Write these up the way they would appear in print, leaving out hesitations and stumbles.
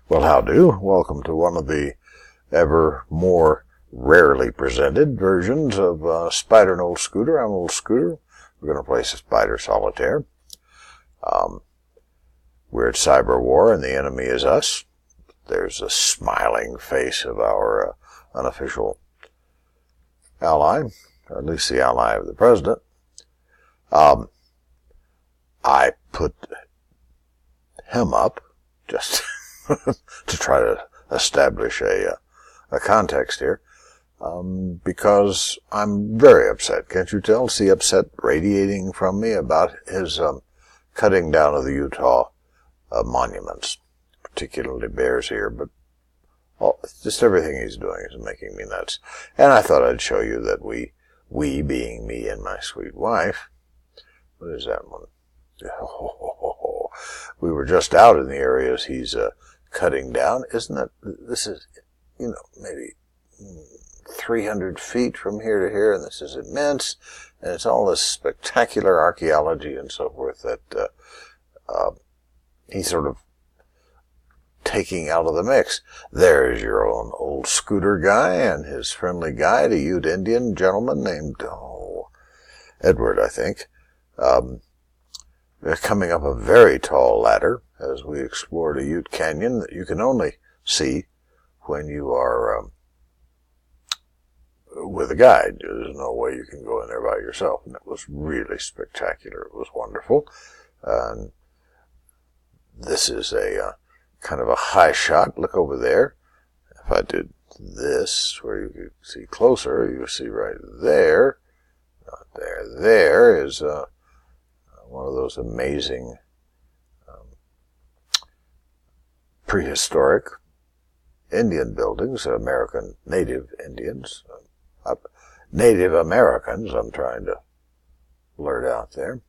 Well, how do? Welcome to one of the ever more rarely presented versions of Spider and Old Scooter. I'm Old Scooter. We're going to play Spider Solitaire. We're at Cyber War, and the enemy is us. There's a smiling face of our unofficial ally, or at least the ally of the president. I put him up just to try to establish a context here, because I'm very upset. Can't you tell? See upset radiating from me about his cutting down of the Utah monuments, particularly bears here, but just everything he's doing is making me nuts. And I thought I'd show you that we being me and my sweet wife, what is that one? We were just out in the areas he's cutting down. Isn't it? This is, maybe 300 feet from here to here, and this is immense, and it's all this spectacular archaeology and so forth that he's sort of taking out of the mix. There's your own Old Scooter guy and his friendly guide, a Ute Indian gentleman named Edward, I think. They're coming up a very tall ladder as we explored a Ute Canyon that you can only see when you are with a guide. There's no way you can go in there by yourself, and it was really spectacular. It was wonderful. And this is a kind of a high shot. Look over there. If I did this, where you could see closer, you see right there, not there, there is one of those amazing prehistoric Indian buildings, American Native Indians, Native Americans, I'm trying to blurt out there.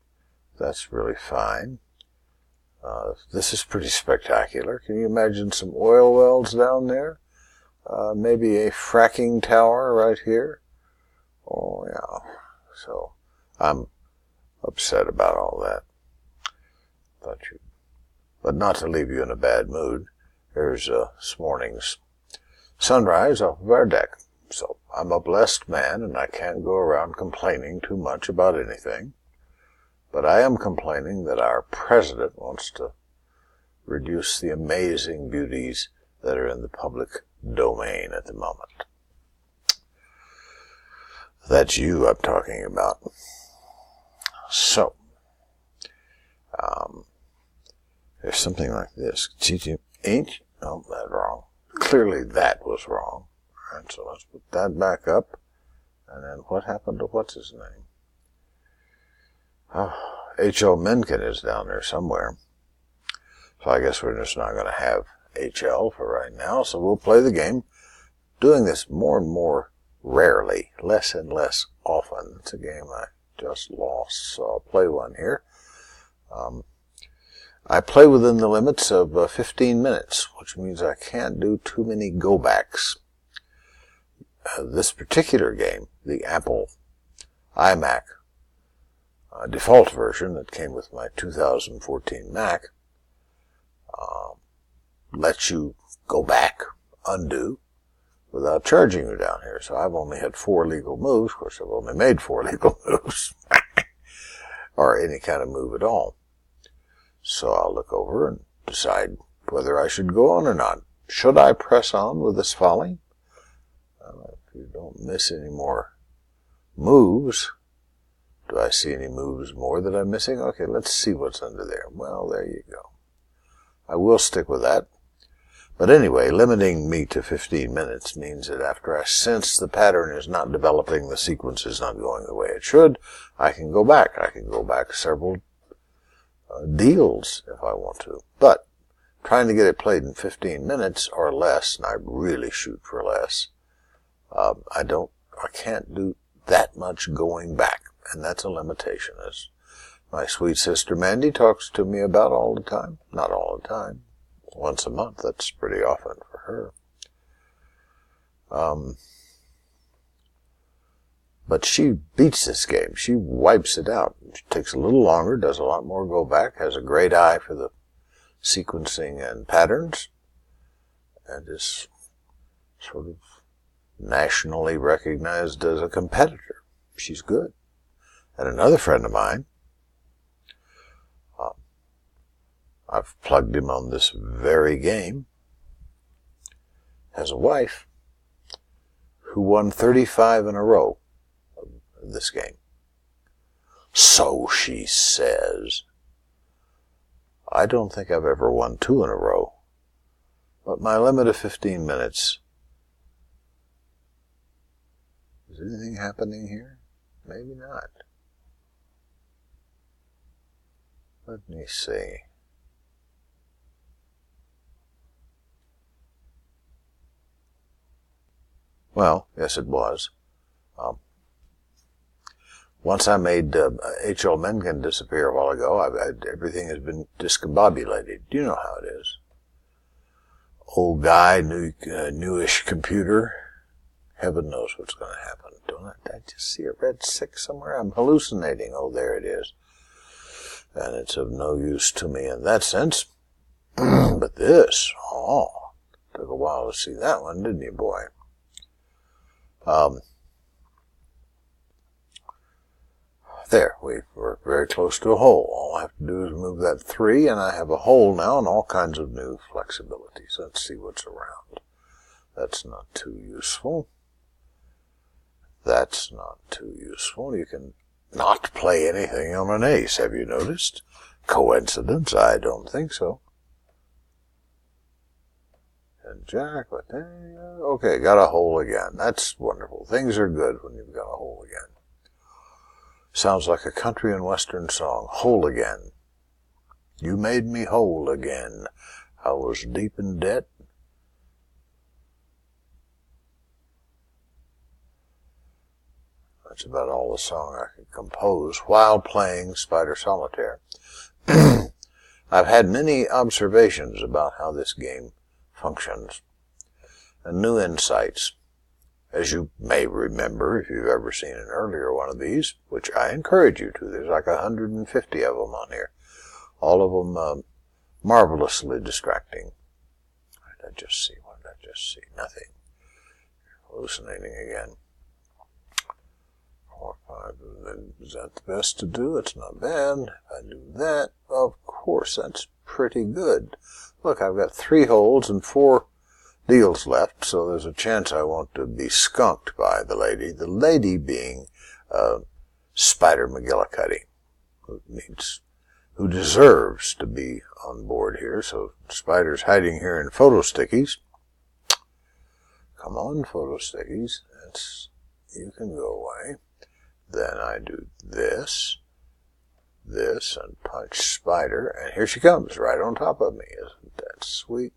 That's really fine. This is pretty spectacular. Can you imagine some oil wells down there? Maybe a fracking tower right here? Oh, yeah. So, I'm upset about all that. But not to leave you in a bad mood. There's this morning's sunrise off of our deck. So I'm a blessed man, and I can't go around complaining too much about anything. But I am complaining that our president wants to reduce the amazing beauties that are in the public domain at the moment. That's you I'm talking about. So, there's something like this. Oh, that's wrong. Clearly that was wrong. Alright, so let's put that back up. And then what happened to what's his name? H.L. Mencken is down there somewhere. So I guess we're just not going to have H.L. for right now. So we'll play the game. Doing this more and more rarely. Less and less often. It's a game I just lost, so I'll play one here. I play within the limits of 15 minutes, which means I can't do too many go-backs. This particular game, the Apple iMac default version that came with my 2014 Mac, lets you go back, undo, without charging you down here. So I've only had 4 legal moves. Of course, I've only made 4 legal moves. Or any kind of move at all. So I'll look over and decide whether I should go on or not. Should I press on with this folly? If you don't miss any more moves. Do I see any moves more that I'm missing? Okay, let's see what's under there. Well, there you go. I will stick with that. But anyway, limiting me to 15 minutes means that after I sense the pattern is not developing, the sequence is not going the way it should, I can go back. I can go back several deals if I want to. But trying to get it played in 15 minutes or less, and I really shoot for less, I can't do that much going back. And that's a limitation, as my sweet sister Mandy talks to me about all the time. Not all the time. Once a month, that's pretty often for her. But she beats this game. She wipes it out. It takes a little longer, does a lot more go back, has a great eye for the sequencing and patterns. and is sort of nationally recognized as a competitor. She's good. And another friend of mine, I've plugged him on this very game, has a wife who won 35 in a row of this game. So she says. I don't think I've ever won 2 in a row, but my limit of 15 minutes. Is anything happening here? Maybe not. Let me see. Well, yes, it was. Once I made H.L. Mencken disappear a while ago, everything has been discombobulated. You know how it is. Old guy, newish computer. Heaven knows what's going to happen. Don't I just see a red 6 somewhere? I'm hallucinating. Oh, there it is. And it's of no use to me in that sense. But this, took a while to see that one, didn't you, boy? There, we're very close to a hole. All I have to do is move that 3, and I have a hole now and all kinds of new flexibilities. Let's see what's around. That's not too useful. That's not too useful. You can not play anything on an ace, have you noticed? Coincidence? I don't think so. And Jack, but okay, got a hole again. That's wonderful. Things are good when you've got a hole again. Sounds like a country and western song. Whole again. You made me whole again. I was deep in debt. That's about all the song I could compose while playing Spider Solitaire. I've had many observations about how this game functions and new insights. As you may remember, if you've ever seen an earlier one of these, which I encourage you to, there's like 150 of them on here. All of them marvelously distracting. What did I just see? What did I just see? Nothing. Hallucinating again. 4, 5, is that the best to do? It's not bad. If I do that, of course, that's pretty good. Look, I've got 3 holes and 4 deals left, so there's a chance I want to be skunked by the lady being Spider McGillicuddy, who deserves to be on board here. So Spider's hiding here in photo stickies. Come on, photo stickies. You can go away. Then I do this, and punch Spider, and here she comes, right on top of me. Isn't that sweet?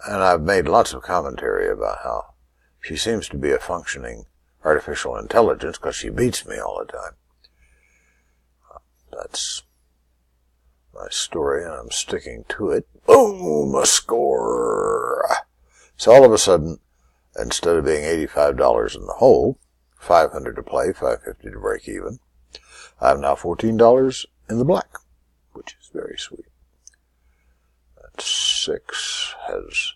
And I've made lots of commentary about how she seems to be a functioning artificial intelligence because she beats me all the time. That's my story, and I'm sticking to it. Boom! A score! So all of a sudden, instead of being $85 in the hole, $500 to play, $550 to break even, I have now $14 in the black, which is very sweet. 6 has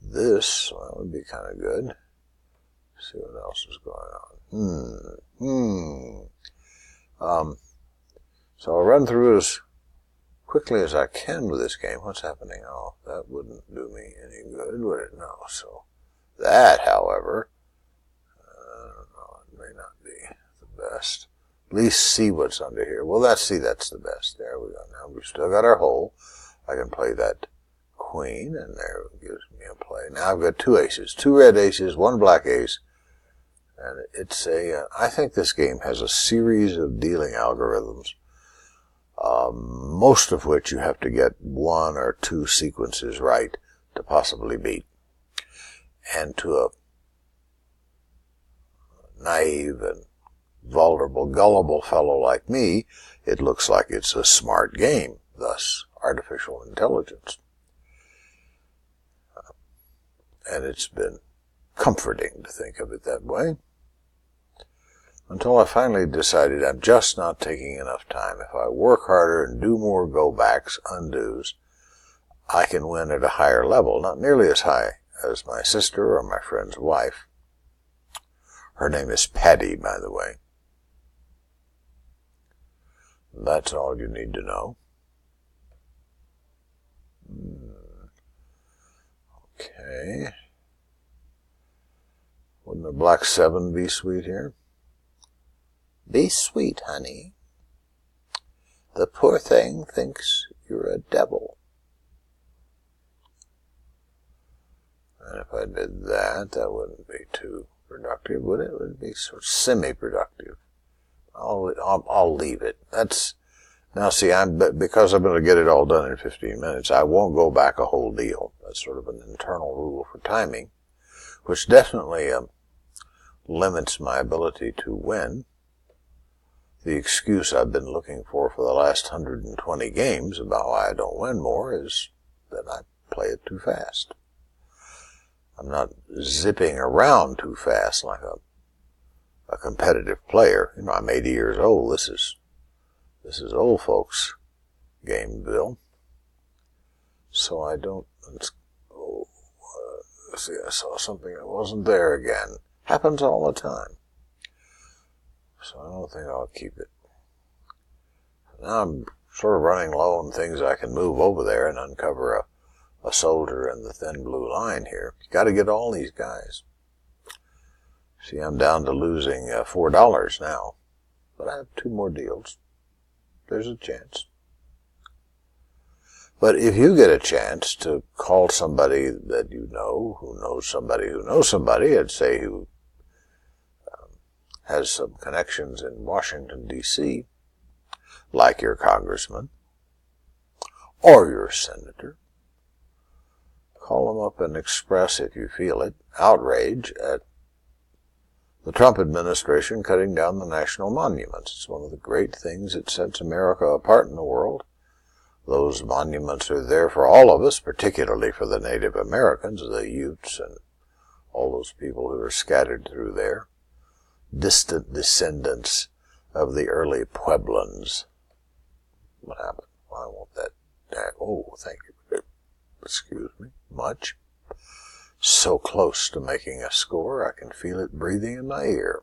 this. Well, that would be kind of good. Let's see what else is going on. So I'll run through as quickly as I can with this game. What's happening? Oh, that wouldn't do me any good, would it? No. So that, however, I don't know, it may not be the best. At least see what's under here. Well, that's the best. There we go. Now we've still got our hole. I can play that queen, and there it gives me a play. Now I've got 2 aces, 2 red aces, 1 black ace, and it's I think this game has a series of dealing algorithms, most of which you have to get 1 or 2 sequences right to possibly beat. And to a naive and vulnerable, gullible fellow like me, it looks like it's a smart game, thus artificial intelligence. And it's been comforting to think of it that way, until I finally decided I'm just not taking enough time. If I work harder and do more go-backs, undos, I can win at a higher level, not nearly as high as my sister or my friend's wife. Her name is Patty, by the way. That's all you need to know. Okay. Wouldn't a black 7 be sweet here? Be sweet, honey. The poor thing thinks you're a devil. And if I did that, that wouldn't be too productive, would it? It would be sort of semi-productive. I'll leave it. Now see, because I'm going to get it all done in 15 minutes, I won't go back a whole deal. That's sort of an internal rule for timing, which definitely limits my ability to win. The excuse I've been looking for the last 120 games about why I don't win more is that I play it too fast. I'm not zipping around too fast like a competitive player. You know, I'm 80 years old. This is old folks' game, Bill. So I don't. See, I saw something that wasn't there again. Happens all the time. So I don't think I'll keep it. Now I'm sort of running low on things I can move over there and uncover a soldier in the thin blue line here. You got to get all these guys. See, I'm down to losing $4 now, but I have 2 more deals. There's a chance. But if you get a chance to call somebody that you know, who knows somebody who knows somebody, and say who has some connections in Washington, D.C., like your congressman or your senator, call them up and express, if you feel it, outrage at the Trump administration cutting down the national monuments. It's one of the great things that sets America apart in the world. Those monuments are there for all of us, particularly for the Native Americans, the Utes, and all those people who are scattered through there. Distant descendants of the early Pueblans. What happened? I want that. Oh, thank you. Excuse me. Much. So close to making a score, I can feel it breathing in my ear.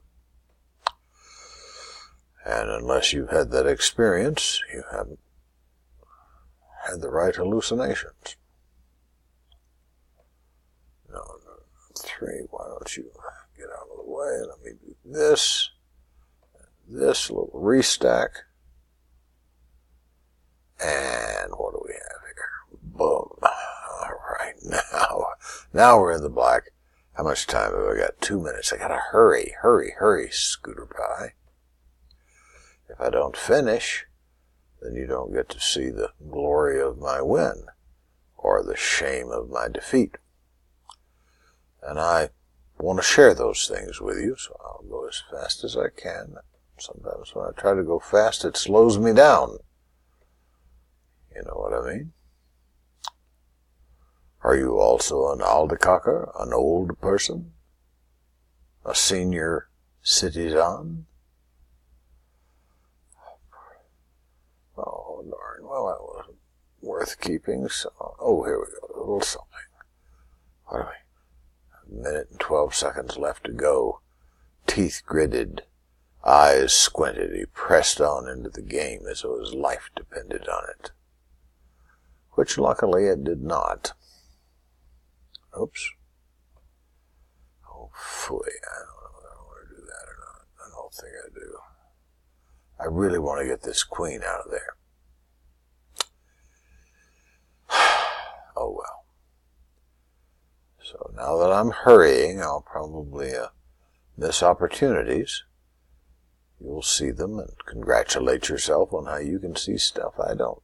And unless you've had that experience, you haven't had the right hallucinations. No, 3, why don't you get out of the way? Let me do this little restack. And what do we have here? Boom. All right, now we're in the black. How much time have I got? 2 minutes. I gotta hurry, Scooter Pie. If I don't finish, then you don't get to see the glory of my win or the shame of my defeat. And I want to share those things with you, so I'll go as fast as I can. Sometimes when I try to go fast, it slows me down. You know what I mean? Are you also an aldecaca, an old person? A senior citizen? Oh, darn. Well, that wasn't worth keeping, so... Oh, here we go. A little something. What do we... 1 minute and 12 seconds left to go. Teeth gritted, eyes squinted. He pressed on into the game as though his life depended on it. Which luckily it did not. Oops. Oh, phooey. I don't know if I want to do that or not. I don't think I do. I really want to get this queen out of there. Oh, well. So now that I'm hurrying, I'll probably miss opportunities. You'll see them and congratulate yourself on how you can see stuff I don't.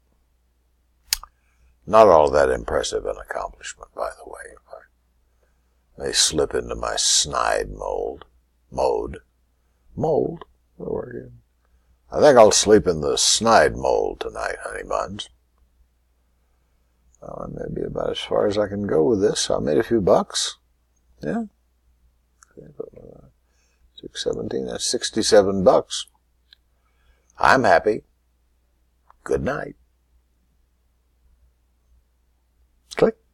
Not all that impressive an accomplishment, by the way, if I may slip into my snide mode. Mold? I think I'll sleep in the snide mold tonight, honey buns. Well, that may be about as far as I can go with this. I made a few bucks. Yeah. 617, that's 67 bucks. I'm happy. Good night. Click.